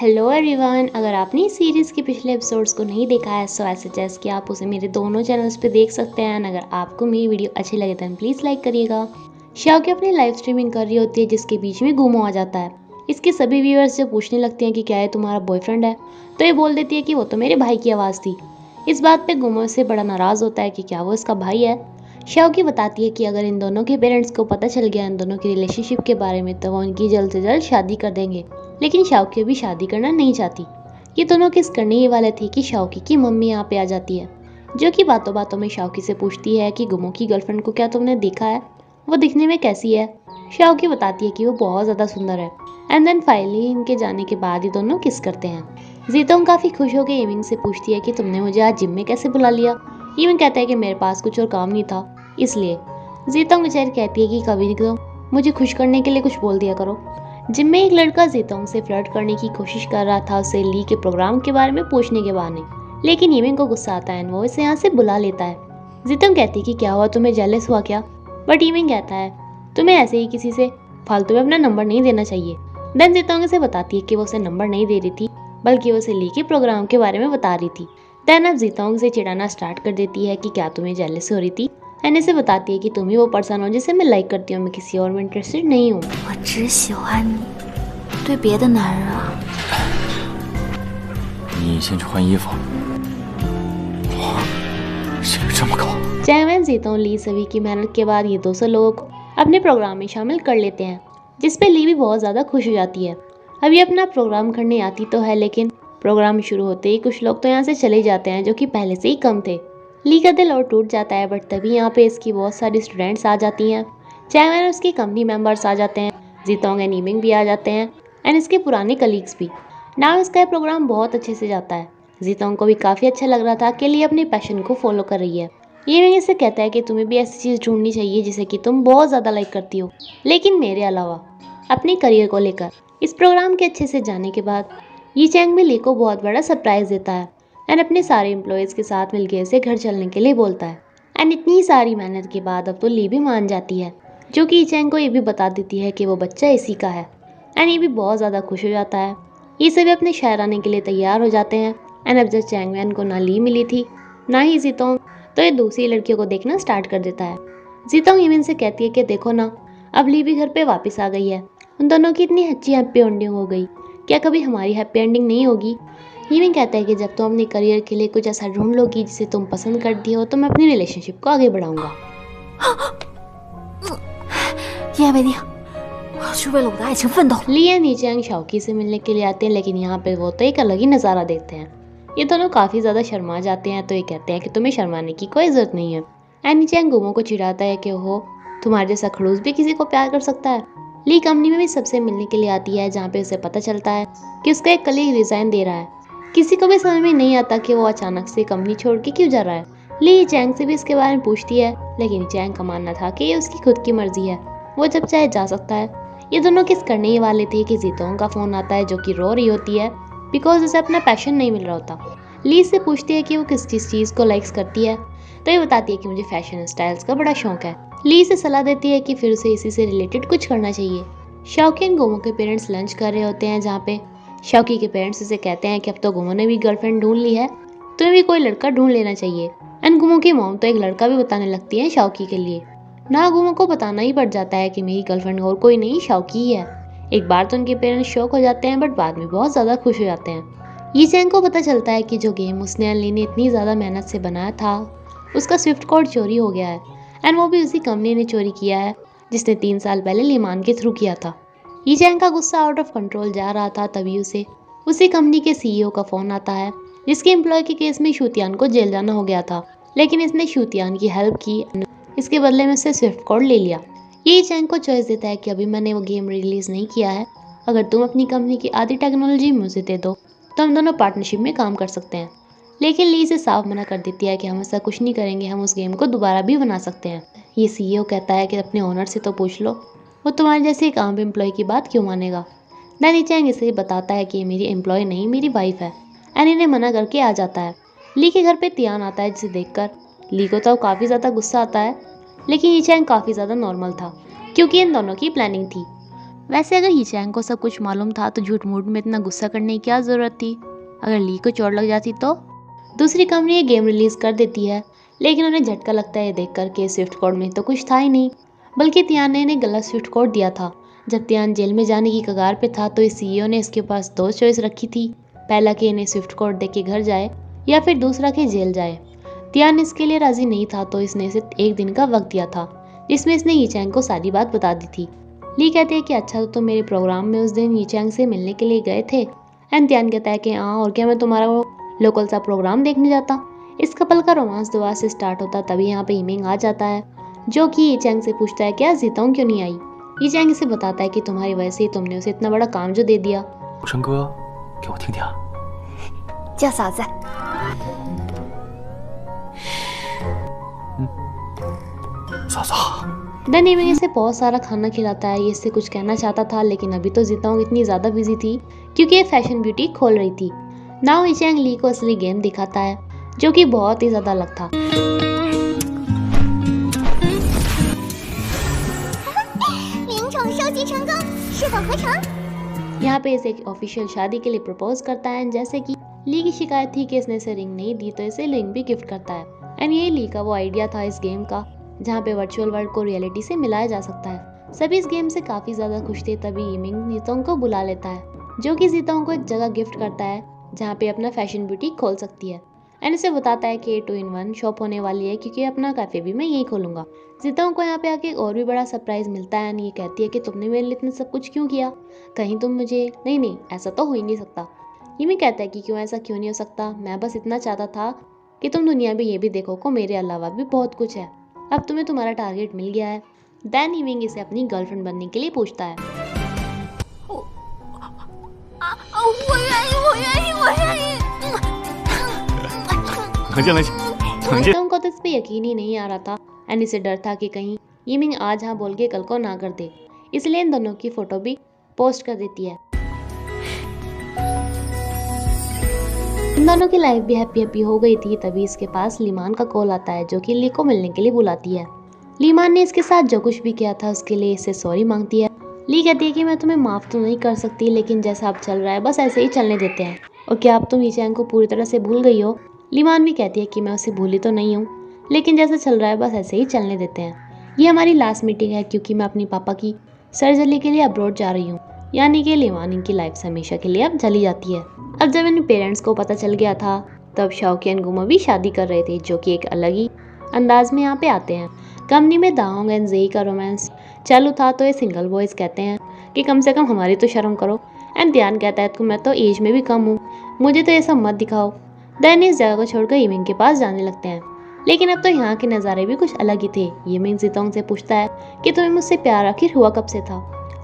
Hello everyone, अगर आपने इस सीरीज़ के पिछले एपिसोड्स को नहीं देखा है सो आई सजेस्ट कि आप उसे मेरे दोनों चैनल्स पे देख सकते हैं। अगर आपको मेरी वीडियो अच्छी लगे तो प्लीज़ लाइक करिएगा। शाओकी अपनी लाइव स्ट्रीमिंग कर रही होती है जिसके बीच में गुमो आ जाता है। इसके सभी व्यूअर्स जब पूछने लगते हैं कि क्या ये तुम्हारा बॉयफ्रेंड है तो ये बोल देती है कि वो तो मेरे भाई की आवाज़ थी। इस बात पे गुमो से बड़ा नाराज़ होता है कि क्या वो इसका भाई है। शाओकी बताती है कि अगर इन दोनों के पेरेंट्स को पता चल गया इन दोनों की रिलेशनशिप के बारे में तो वो उनकी जल्द से जल्द शादी कर देंगे। लेकिन शाओकी अभी शादी करना नहीं चाहती। ये दोनों किस करने ही वाले थे कि शाओकी की मम्मी यहाँ पे आ जाती है, जो कि बातों बातों में शाओकी से पूछती है कि गुमो की गर्लफ्रेंड को क्या तुमने देखा है, वो दिखने में कैसी है। शाओकी बताती है कि वो बहुत ज़्यादा सुंदर है। एंड देन फाइनली इनके जाने के बाद ये दोनों किस करते हैं। जीतोंग काफ़ी खुश होकर यमिंग से पूछती है कि तुमने मुझे आज जिम में कैसे बुला लिया। यमिंग कहता है कि मेरे पास कुछ और काम नहीं था इसलिए। जीतोंग बेचारी कहती है कि कभी तो मुझे खुश करने के लिए कुछ बोल दिया करो। जिम में एक लड़का जीतोंग से फ्लर्ट करने की कोशिश कर रहा था उसे ली के प्रोग्राम के बारे में पूछने के बहाने, लेकिन यमिंग को गुस्सा आता है वो इसे यहाँ से बुला लेता है। जीतोंग कहती है कि क्या हुआ, तुम्हें जेलस हुआ क्या, बट यमिंग कहता है तुम्हें ऐसे ही किसी से फालतू में अपना नंबर नहीं देना चाहिए। देन जीतोंग इसे बताती है कि वो उसे नंबर नहीं दे रही थी बल्कि वो उसे ली के प्रोग्राम के बारे में बता रही थी। देन अब जीतोंग से चिढ़ाना स्टार्ट कर देती है कि क्या तुम्हें जेलस हो रही थी, एंड इसे बताती है कि तुम ही वो पर्सन हो जिसे मैं लाइक करती हूँ, मैं किसी और में इंटरेस्टेड नहीं हूँ। 我只喜欢你，对别的男人啊。你先去换衣服。哇，谁这么高？ चैंगवेन जीतोंग ली सभी की मेहनत के बाद ये 200 लोगों को अपने प्रोग्राम में शामिल कर लेते हैं, जिस पे ली भी बहुत ज़्यादा खुश हो जाती है। अब ये अपना प्रोग्राम करने आती तो है लेकिन प्रोग्राम शुरू होते ही कुछ लोग तो यहाँ से चले जाते हैं जो कि पहले से ही कम थे। ली का दिल और टूट जाता है, बट तभी यहाँ पे इसकी बहुत सारी स्टूडेंट्स आ जाती हैं। चैंगवेन और उसकी कंपनी मेंबर्स आ जाते हैं, जीतोंग एंड यमिंग भी आ जाते हैं एंड इसके पुराने कलीग्स भी। नाउ इसका प्रोग्राम बहुत अच्छे से जाता है। जीतोंग को भी काफ़ी अच्छा लग रहा था कि ली अपने पैशन को फॉलो कर रही है। यमिंग इससे कहता है कि तुम्हें भी ऐसी चीज़ ढूंढनी चाहिए जिसे कि तुम बहुत ज़्यादा लाइक करती हो, लेकिन मेरे अलावा अपने करियर को लेकर। इस प्रोग्राम के अच्छे से जाने के बाद ये चैंग भी ली को बहुत बड़ा सरप्राइज देता है एंड अपने सारे एम्प्लॉयज़ के साथ मिलकर इसे घर चलने के लिए बोलता है। एंड इतनी सारी मेहनत के बाद अब तो ली भी मान जाती है, जो कि चैंग को ये भी बता देती है कि वो बच्चा इसी का है। एंड ये भी बहुत ज़्यादा खुश हो जाता है। ये सभी अपने शहर आने के लिए तैयार हो जाते हैं। एंड अब जब चैंगवेन को ना ली मिली थी ना ही जीतोंग, तो ये दूसरी लड़कियों को देखना स्टार्ट कर देता है। जीतोंग यमिन से कहती है कि देखो ना, अब ली भी घर पे वापस आ गई है, उन दोनों की इतनी अच्छी हैप्पी एंडिंग हो गई, क्या कभी हमारी हैप्पी एंडिंग नहीं होगी। यमिन कहता है कि जब तुम अपने करियर के लिए कुछ ऐसा ढूंढ लोगी जिसे तुम पसंद करती हो तो मैं अपनी रिलेशनशिप को आगे बढ़ाऊंगा। 叶贝蒂，我要去为了我的爱情奋斗。 ली एंड नीचेंग शाओकी से मिलने के लिए आते हैं, लेकिन यहाँ पे वो तो एक अलग ही नज़ारा देखते हैं। ये दोनों काफ़ी ज़्यादा शर्मा जाते हैं, तो ये कहते हैं कि तुम्हें शर्माने की कोई ज़रूरत नहीं है। एंड नीचेंग गुमो को चिढ़ाता है कि हो तुम्हारे जैसा खड़ूस भी किसी को प्यार कर सकता है। ली कंपनी में भी सबसे मिलने के लिए आती है, जहाँ पे उसे पता चलता है कि उसका एक कलीग रिज़ाइन दे रहा है। किसी को भी समझ में नहीं आता कि वो अचानक से कंपनी छोड़ के क्यों जा रहा है। ली चैंग से भी इसके बारे में पूछती है, लेकिन चैंग का मानना था कि ये उसकी खुद की मर्जी है, वो जब चाहे जा सकता है। ये दोनों किस करने ही वाले थे कि जीतोंग का फ़ोन आता है, जो कि रो रही होती है बिकॉज उसे अपना पैशन नहीं मिल रहा होता। ली से पूछती है कि वो किस चीज़ को लाइक्स करती है, तो ये बताती है कि मुझे फैशन स्टाइल्स का बड़ा शौक है। ली से सलाह देती है कि फिर उसे इसी से रिलेटेड कुछ करना चाहिए। शाओकी एंड गोमो के पेरेंट्स लंच कर रहे होते हैं, जहाँ पे शाओकी के पेरेंट्स उसे कहते हैं कि अब तो गोमो ने भी गर्लफ्रेंड ढूंढ ली है, तुम्हें भी कोई लड़का ढूंढ लेना चाहिए। एंड गोमो की मॉम तो एक लड़का भी बताने लगती है शाओकी के लिए। ना गोमो को बताना ही पड़ जाता है कि मेरी गर्लफ्रेंड और कोई नहीं शाओकी ही है। एक बार तो उनके पेरेंट्स शॉक हो जाते हैं, बट बाद में बहुत ज़्यादा खुश हो जाते हैं। ये चैंग को पता चलता है कि जो गेम उसने अली ने इतनी ज़्यादा मेहनत से बनाया था उसका स्विफ्ट कोड चोरी हो गया है, एंड वो भी उसी कंपनी ने चोरी किया है जिसने 3 साल पहले लीमान के थ्रू किया था। ये चैंग का गुस्सा आउट ऑफ कंट्रोल जा रहा था, तभी उसे उसी कंपनी के सीईओ का फ़ोन आता है, जिसके एम्प्लॉय के केस में शूतियान को जेल जाना हो गया था, लेकिन इसने शूतियान की हेल्प की, इसके बदले में उससे स्विफ्ट कोड ले लिया। ये चैंग को चॉइस देता है कि अभी मैंने वो गेम रिलीज़ नहीं किया है, अगर तुम अपनी कंपनी की आधी टेक्नोलॉजी मुझे दे दो तो हम दोनों पार्टनरशिप में काम कर सकते हैं। लेकिन ली से साफ मना कर देती है कि हम ऐसा कुछ नहीं करेंगे, हम उस गेम को दोबारा भी बना सकते हैं। ये सीईओ कहता है कि अपने ओनर से तो पूछ लो, वो तुम्हारे जैसे एक आम एम्प्लॉय की बात क्यों मानेगा। दैन चैंग इसे बताता है कि ये मेरी एम्प्लॉय नहीं मेरी वाइफ है, एंड इन्हें मना करके आ जाता है। ली के घर पे तियान आता है, जिसे देखकर ली को तो काफ़ी ज़्यादा गुस्सा आता है, लेकिन ये चैंग काफ़ी ज़्यादा नॉर्मल था क्योंकि इन दोनों की प्लानिंग थी। वैसे अगर ही चैंग को सब कुछ मालूम था तो झूठ मूठ में इतना गुस्सा करने की क्या जरूरत थी। अगर ली को चोट लग जाती तो। दूसरी कंपनी ये गेम रिलीज कर देती है, लेकिन उन्हें झटका लगता है देखकर के स्विफ्ट कोड में तो कुछ था ही नहीं, बल्कि तियान ने इन्हें गलत स्विफ्ट कोड दिया था। जब तियान जेल में जाने की कगार पे था तो इस सीईओ ने इसके पास दो चॉइस रखी थी, पहला कि इन्हें स्विफ्ट कोड दे के घर जाए या फिर दूसरा कि जेल जाए। तियान इसके लिए राजी नहीं था तो इसने इसे एक दिन का वक्त दिया था, जिसमें इसने ही चैंग को सारी बात बता दी थी। ली कहते हैं कि अच्छा तो तुम मेरे प्रोग्राम में उस दिन ही चैंग से मिलने के लिए गए थे। एंड तियान कहता है कि हाँ, और क्या मैं तुम्हारा वो लोकल सा प्रोग्राम देखने जाता। इस कपल का रोमांस दोबारा से स्टार्ट होता, तभी यहाँ पे यीमिंग आ जाता है, जो कि ये चैंग से पूछता है क्या जीताऊं क्यों नहीं आई। ये चैंग इसे बताता है कि तुम्हारी वजह से ही तुमने उसे इतना बड़ा काम जो दे दिया। 武生哥，给我听听。叫嫂子。嫂嫂， देन यीमिंग इसे बहुत सारा खाना खिलाता है। ये इससे कुछ कहना चाहता था, लेकिन अभी तो जीताऊं इतनी ज्यादा बिजी थी क्योंकि ये फैशन ब्यूटी खोल रही थी। नाउ ये चैंग ली को असली गेम दिखाता है, जो कि बहुत ही ज्यादा अलग था। 灵宠收集成功，是否合成？ यहाँ पे इसे एक ऑफिशियल शादी के लिए प्रपोज करता है। जैसे कि ली की शिकायत थी कि इसने इसे रिंग नहीं दी, तो इसे रिंग भी गिफ्ट करता है। एंड ये ली का वो आइडिया था इस गेम का, जहाँ पे वर्चुअल वर्ल्ड को रियलिटी से मिलाया जा सकता है। सभी इस गेम से काफी ज्यादा खुश थे, तभी यीमिंग जीतोंग को बुला लेता है, जो कि जीतोंग को एक जगह गिफ्ट करता है जहाँ पे अपना फैशन ब्यूटी खोल सकती है। एंड इसे बताता है कि 2-in-1 शॉप होने वाली है, क्योंकि अपना कैफे भी मैं यही खोलूंगा। जीतोंग को यहाँ पे आके और भी बड़ा सरप्राइज मिलता है। एंड ये कहती है कि तुमने मेरे लिए इतना सब कुछ क्यों किया, कहीं तुम मुझे नहीं, ऐसा तो हो ही नहीं सकता। यीमिंग कहता है कि क्यों, ऐसा क्यों नहीं हो सकता, मैं बस इतना चाहता था कि तुम दुनिया में ये भी देखो को मेरे अलावा भी बहुत कुछ है। अब तुम्हें तुम्हारा टारगेट मिल गया है। देन यीमिंग इसे अपनी गर्लफ्रेंड बनने के लिए पूछता है। 我愿意，我愿意，我愿意。冷静冷静冷静。 जीतोंग को तो इस पे यकीन ही नहीं आ रहा था, एंड इसे डर था कि कहीं यीमिंग आज हाँ बोल के कल को ना कर दे, इसलिए इन दोनों की फोटो भी पोस्ट कर देती है। इन दोनों की लाइफ भी हैप्पी हो गई थी। तभी इसके पास लीमान का कॉल आता है, जो कि ली को मिलने के लिए बुलाती है। लीमान ने इसके साथ जो कुछ भी किया था उसके लिए इससे सॉरी मांगती है। ली कहती है कि मैं तुम्हें माफ तो नहीं कर सकती, लेकिन जैसा अब चल रहा है बस ऐसे ही चलने देते हैं। और क्या अब तुम ईचैंग को पूरी तरह से भूल गई हो? लीमान भी कहती है कि मैं उसे भूली तो नहीं हूँ, लेकिन जैसा चल रहा है बस ऐसे ही चलने देते हैं। ये हमारी लास्ट मीटिंग है, क्योंकि मैं अपनी पापा की सर्जरी के लिए अब्रॉड जा रही हूँ। यानी कि लीमान इनकी लाइफ से हमेशा के लिए अब चली जाती है। अब जब इन पेरेंट्स को पता चल गया था, तब शाओकी एंड गुमो भी शादी कर रहे थे, जो कि एक अलग ही अंदाज में यहाँ पे आते हैं। कंपनी में दाहोंग एंड जेई का रोमांस चालू था, तो ये सिंगल बॉयज कहते हैं कि कम से कम हमारी तो शर्म करो। एंड ध्यान कहता है कि मैं तो एज में भी कम हूँ, मुझे तो ये सब मत दिखाओ। देन इस जगह को छोड़कर यीमिंग के पास जाने लगते हैं, लेकिन अब तो यहाँ के नज़ारे भी कुछ अलग ही थे। यीमिंग जीतोंग से पूछता है कि तुम्हें मुझसे प्यार आखिर हुआ कब से था।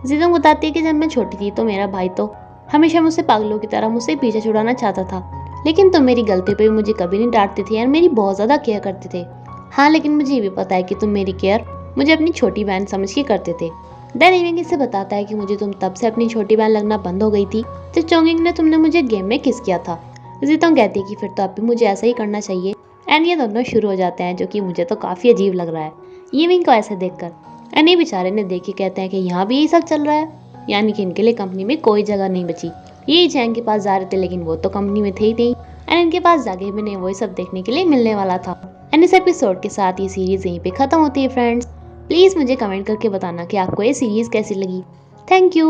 जीतोंग बताती है कि जब मैं छोटी थी तो मेरा भाई तो हमेशा मुझसे पागलों की तरह मुझसे पीछे छुड़ाना चाहता था, लेकिन तुम मेरी गलती पे भी मुझे कभी नहीं डांटते थे और मेरी बहुत ज़्यादा केयर करते थे। हाँ, लेकिन मुझे ये भी पता है कि तुम मेरी केयर मुझे अपनी छोटी बहन समझ के करते थे। देन यीमिंग इससे बताता है कि मुझे तुम तब से अपनी छोटी बहन लगना बंद हो गई थी जब चोंगिंग ने तुमने मुझे गेम में किस किया था। जीतोंग कहती है कि फिर तो अब भी मुझे ऐसा ही करना चाहिए। एंड ये दोनों शुरू हो जाते हैं, जो कि मुझे तो काफ़ी अजीब लग रहा है यीमिंग को ऐसे देखकर। एंड ये बेचारे ने देख के कहते हैं कि यहाँ भी यही सब चल रहा है, यानी कि इनके लिए कंपनी में कोई जगह नहीं बची। ये चैंग के पास जा रहे थे, लेकिन वो तो कंपनी में थे ही नहीं, एंड इनके पास जाके भी नहीं वही सब देखने के लिए मिलने वाला था। एंड इस एपिसोड के साथ ये सीरीज यहीं पे खत्म होती है फ्रेंड्स। प्लीज़ मुझे कमेंट करके बताना कि आपको ये सीरीज़ कैसी लगी। Thank you.